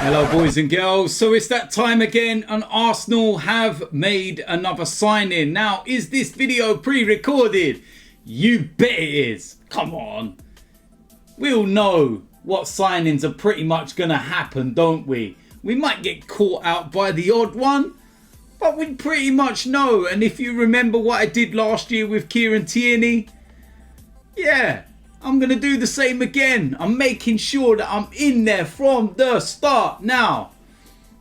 Hello boys and girls, so it's that time again and Arsenal have made another signing. Now, is this video pre-recorded? You bet it is. Come on. We all know what signings are pretty much going to happen, don't we? We might get caught out by the odd one, but we pretty much know. And if you remember what I did last year with Tierney, yeah, I'm going to do the same again. I'm making sure that I'm in there from the start. Now,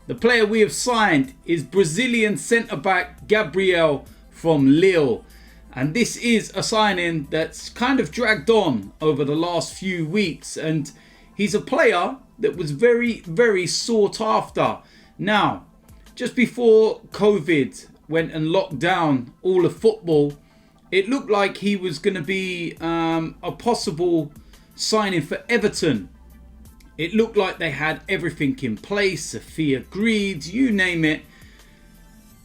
the player we have signed is Brazilian centre-back Gabriel from Lille. And this is a signing that's kind of dragged on over the last few weeks. And he's a player that was very, very sought after. Now, just before COVID went and locked down all of football, it looked like he was going to be a possible signing for Everton. It looked like they had everything in place, a fee agreed, you name it.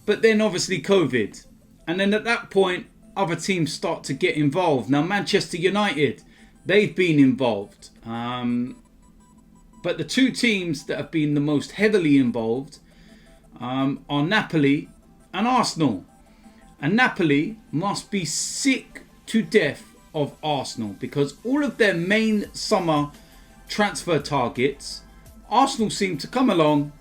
But then obviously COVID. And then at that point, other teams start to get involved. Now Manchester United, they've been involved. But the two teams that have been the most heavily involved are Napoli and Arsenal. And Napoli must be sick to death of Arsenal because all of their main summer transfer targets, Arsenal seem to come along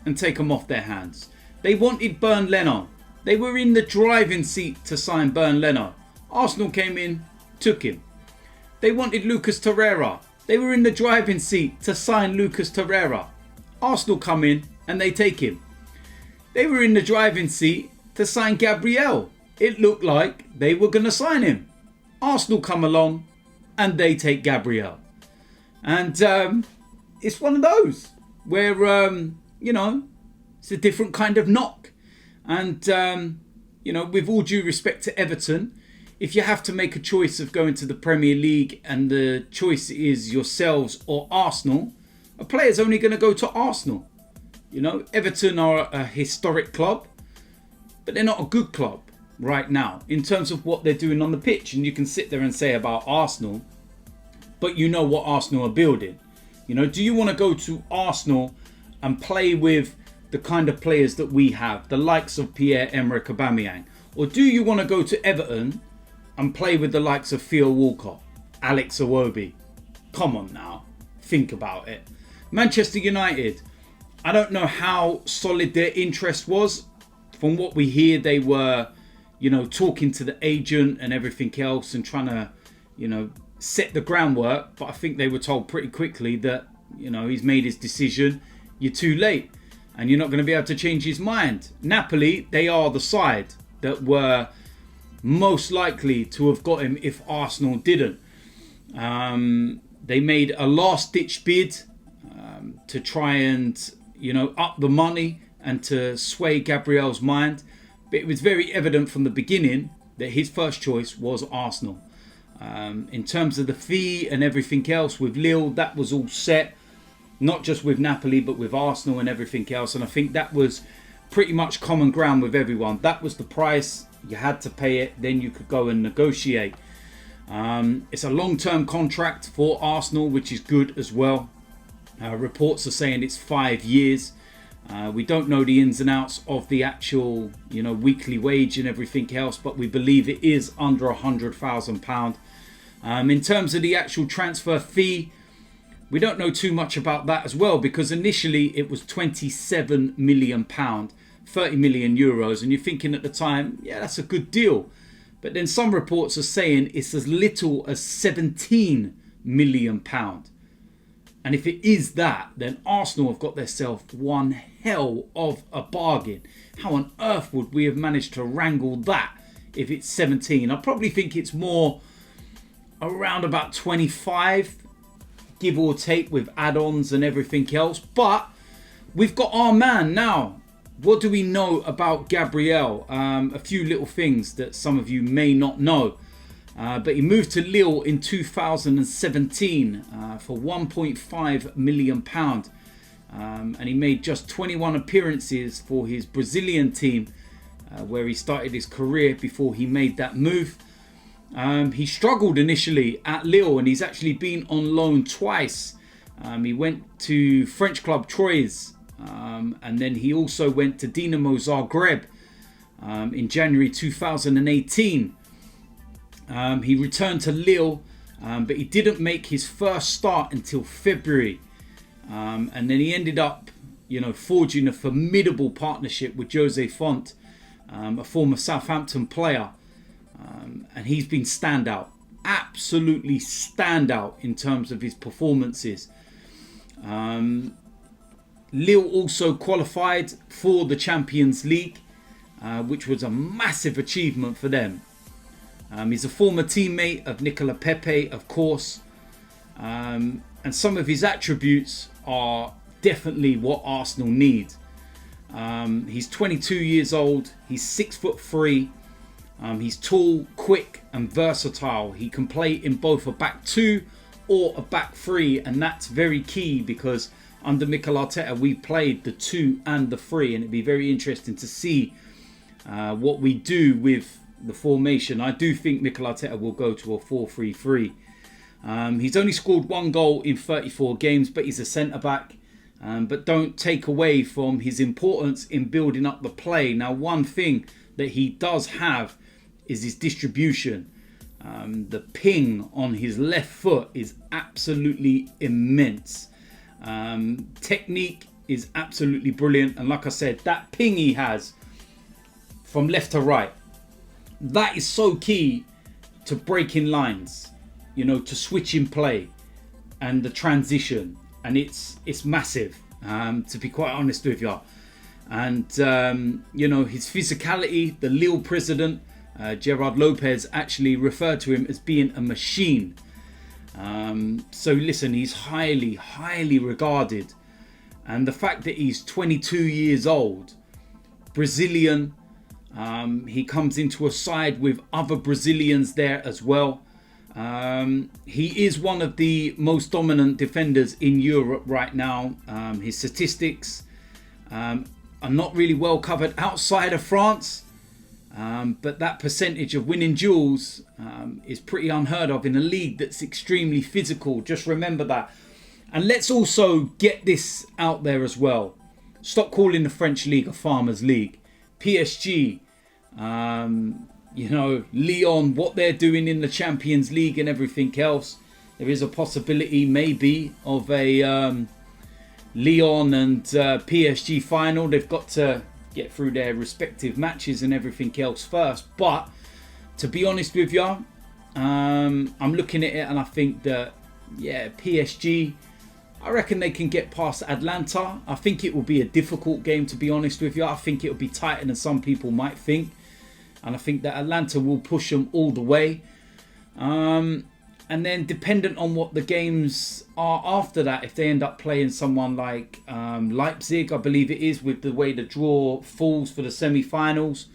and take them off their hands. They wanted Leno. They were in the driving seat to sign Leno. Arsenal came in, took him. They wanted Lucas Torreira. They were in the driving seat to sign Lucas Torreira. Arsenal come in and they take him. They were in the driving seat to sign Gabriel. It looked like they were going to sign him. Arsenal come along and they take Gabriel. And it's one of those where, it's a different kind of knock. And, with all due respect to Everton, if you have to make a choice of going to the Premier League and the choice is yourselves or Arsenal, a player's only going to go to Arsenal. Everton are a historic club, but they're not a good club right now in terms of what they're doing on the pitch. And you can sit there and say about Arsenal, but you know what Arsenal are building. Do you want to go to Arsenal and play with the kind of players that we have, the likes of Pierre-Emerick Aubameyang? Or do you want to go to Everton and play with the likes of Theo Walcott, Alex Iwobi? Come on now, think about it. Manchester United, I don't know how solid their interest was. From what we hear, they were, talking to the agent and everything else and trying to, set the groundwork. But I think they were told pretty quickly that, he's made his decision. You're too late and you're not going to be able to change his mind. Napoli, they are the side that were most likely to have got him if Arsenal didn't. They made a last-ditch bid to try and, up the money and to sway Gabriel's mind. But it was very evident from the beginning that his first choice was Arsenal. In terms of the fee and everything else with Lille, that was all set. Not just with Napoli, but with Arsenal and everything else. And I think that was pretty much common ground with everyone. That was the price. You had to pay it. Then you could go and negotiate. It's a long-term contract for Arsenal, which is good as well. Reports are saying it's 5 years. We don't know the ins and outs of the actual, weekly wage and everything else, but we believe it is under £100,000. In terms of the actual transfer fee, we don't know too much about that as well, because initially it was £27 million, 30 million euros, and you're thinking at the time, yeah, that's a good deal. But then some reports are saying it's as little as £17 million. And if it is that, then Arsenal have got themselves one hell of a bargain. How on earth would we have managed to wrangle that if it's 17? I probably think it's more around about 25, give or take, with add-ons and everything else. But we've got our man now. What do we know about Gabriel? A few little things that some of you may not know. But he moved to Lille in 2017 for £1.5 million. And he made just 21 appearances for his Brazilian team, where he started his career before he made that move. He struggled initially at Lille, and he's actually been on loan twice He went to French club Troyes, and then he also went to Dinamo Zagreb in January 2018. He returned to Lille, but he didn't make his first start until February. And then he ended up, forging a formidable partnership with Jose Font, a former Southampton player. And he's been standout, absolutely standout in terms of his performances. Lille also qualified for the Champions League, which was a massive achievement for them. He's a former teammate of Nicola Pepe, of course. And some of his attributes are definitely what Arsenal need. He's 22 years old. He's 6'3". He's tall, quick and versatile. He can play in both a back two or a back three, and that's very key because under Mikel Arteta we played the 2 and the 3, and it'd be very interesting to see what we do with the formation. I do think Mikel Arteta will go to a 4-3-3. He's only scored 1 goal in 34 games, but he's a centre-back. But don't take away from his importance in building up the play. Now, one thing that he does have is his distribution. The ping on his left foot is absolutely immense. Technique is absolutely brilliant. And like I said, that ping he has from left to right, that is so key to breaking lines, to switch in play and the transition. And it's massive, to be quite honest with you. And, his physicality, the Lille president, Gerard Lopez, actually referred to him as being a machine. So listen, he's highly, highly regarded. And the fact that he's 22 years old, Brazilian, he comes into a side with other Brazilians there as well. He is one of the most dominant defenders in Europe right now. His statistics are not really well covered outside of France, but that percentage of winning duels is pretty unheard of in a league that's extremely physical. Just remember that. And let's also get this out there as well. Stop calling the French league a farmers league. PSG, Lyon, what they're doing in the Champions League and everything else. There is a possibility maybe of a Lyon and PSG final. They've got to get through their respective matches and everything else first. But to be honest with you, I'm looking at it and I think that, PSG, I reckon they can get past Atlanta. I think it will be a difficult game, to be honest with you. I think it will be tighter than some people might think. And I think that Atlanta will push them all the way. And then dependent on what the games are after that, if they end up playing someone like Leipzig, I believe it is, with the way the draw falls for the semi-finals,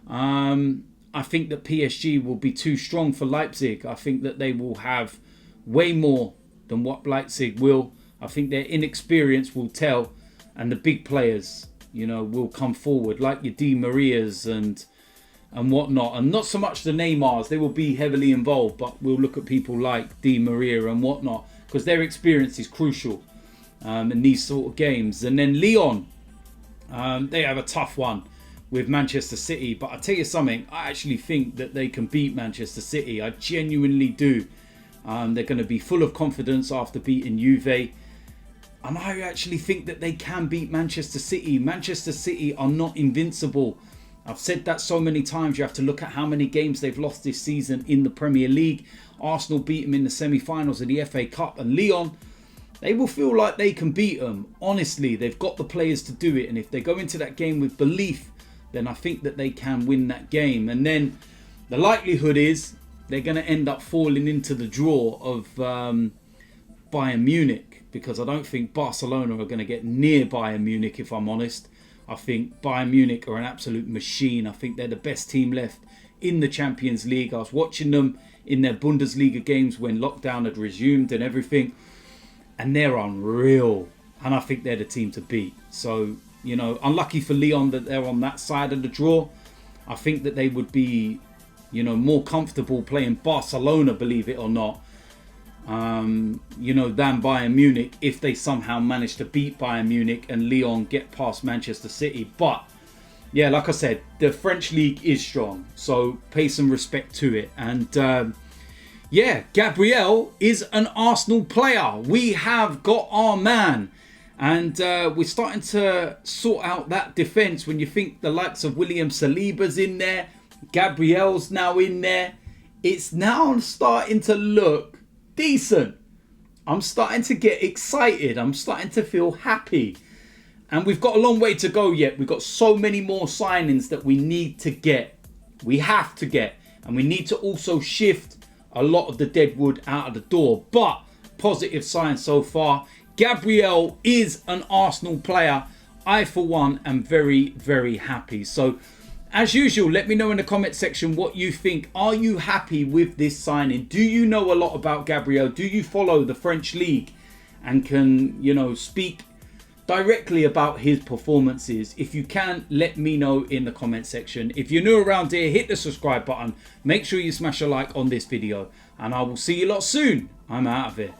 I think that PSG will be too strong for Leipzig. I think that they will have way more than what Leipzig will. I think their inexperience will tell, and the big players, will come forward, like your Di Marias and whatnot, and not so much the Neymars. They will be heavily involved, but we'll look at people like Di Maria and whatnot, because their experience is crucial in these sort of games. And then Lyon, they have a tough one with Manchester City, but I tell you something, I actually think that they can beat Manchester City. I genuinely do. They're going to be full of confidence after beating Juve. And I actually think that they can beat Manchester City. Manchester City are not invincible. I've said that so many times. You have to look at how many games they've lost this season in the Premier League. Arsenal beat them in the semi-finals of the FA Cup. And Lyon, they will feel like they can beat them. Honestly, they've got the players to do it. And if they go into that game with belief, then I think that they can win that game. And then the likelihood is they're going to end up falling into the draw of Bayern Munich. Because I don't think Barcelona are going to get near Bayern Munich, if I'm honest. I think Bayern Munich are an absolute machine. I think they're the best team left in the Champions League. I was watching them in their Bundesliga games when lockdown had resumed and everything. And they're unreal. And I think they're the team to beat. So, unlucky for Lyon that they're on that side of the draw. I think that they would be, more comfortable playing Barcelona, believe it or not. you know, than Bayern Munich if they somehow manage to beat Bayern Munich and Lyon get past Manchester City. But yeah, like I said, the French league is strong, so pay some respect to it. And yeah, Gabriel is an Arsenal player. We have got our man. And we're starting to sort out that defence when you think the likes of William Saliba's in there. Gabriel's now in there. It's now starting to look decent. I'm starting to get excited. I'm starting to feel happy. And we've got a long way to go yet. We've got so many more signings that we need to get. We have to get. And we need to also shift a lot of the dead wood out of the door. But positive signs so far. Gabriel is an Arsenal player. I, for one, am very, very happy. So, as usual, let me know in the comment section what you think. Are you happy with this signing? Do you know a lot about Gabriel? Do you follow the French league and can, you know, speak directly about his performances? If you can, let me know in the comment section. If you're new around here, hit the subscribe button. Make sure you smash a like on this video. And I will see you lot soon. I'm out of here.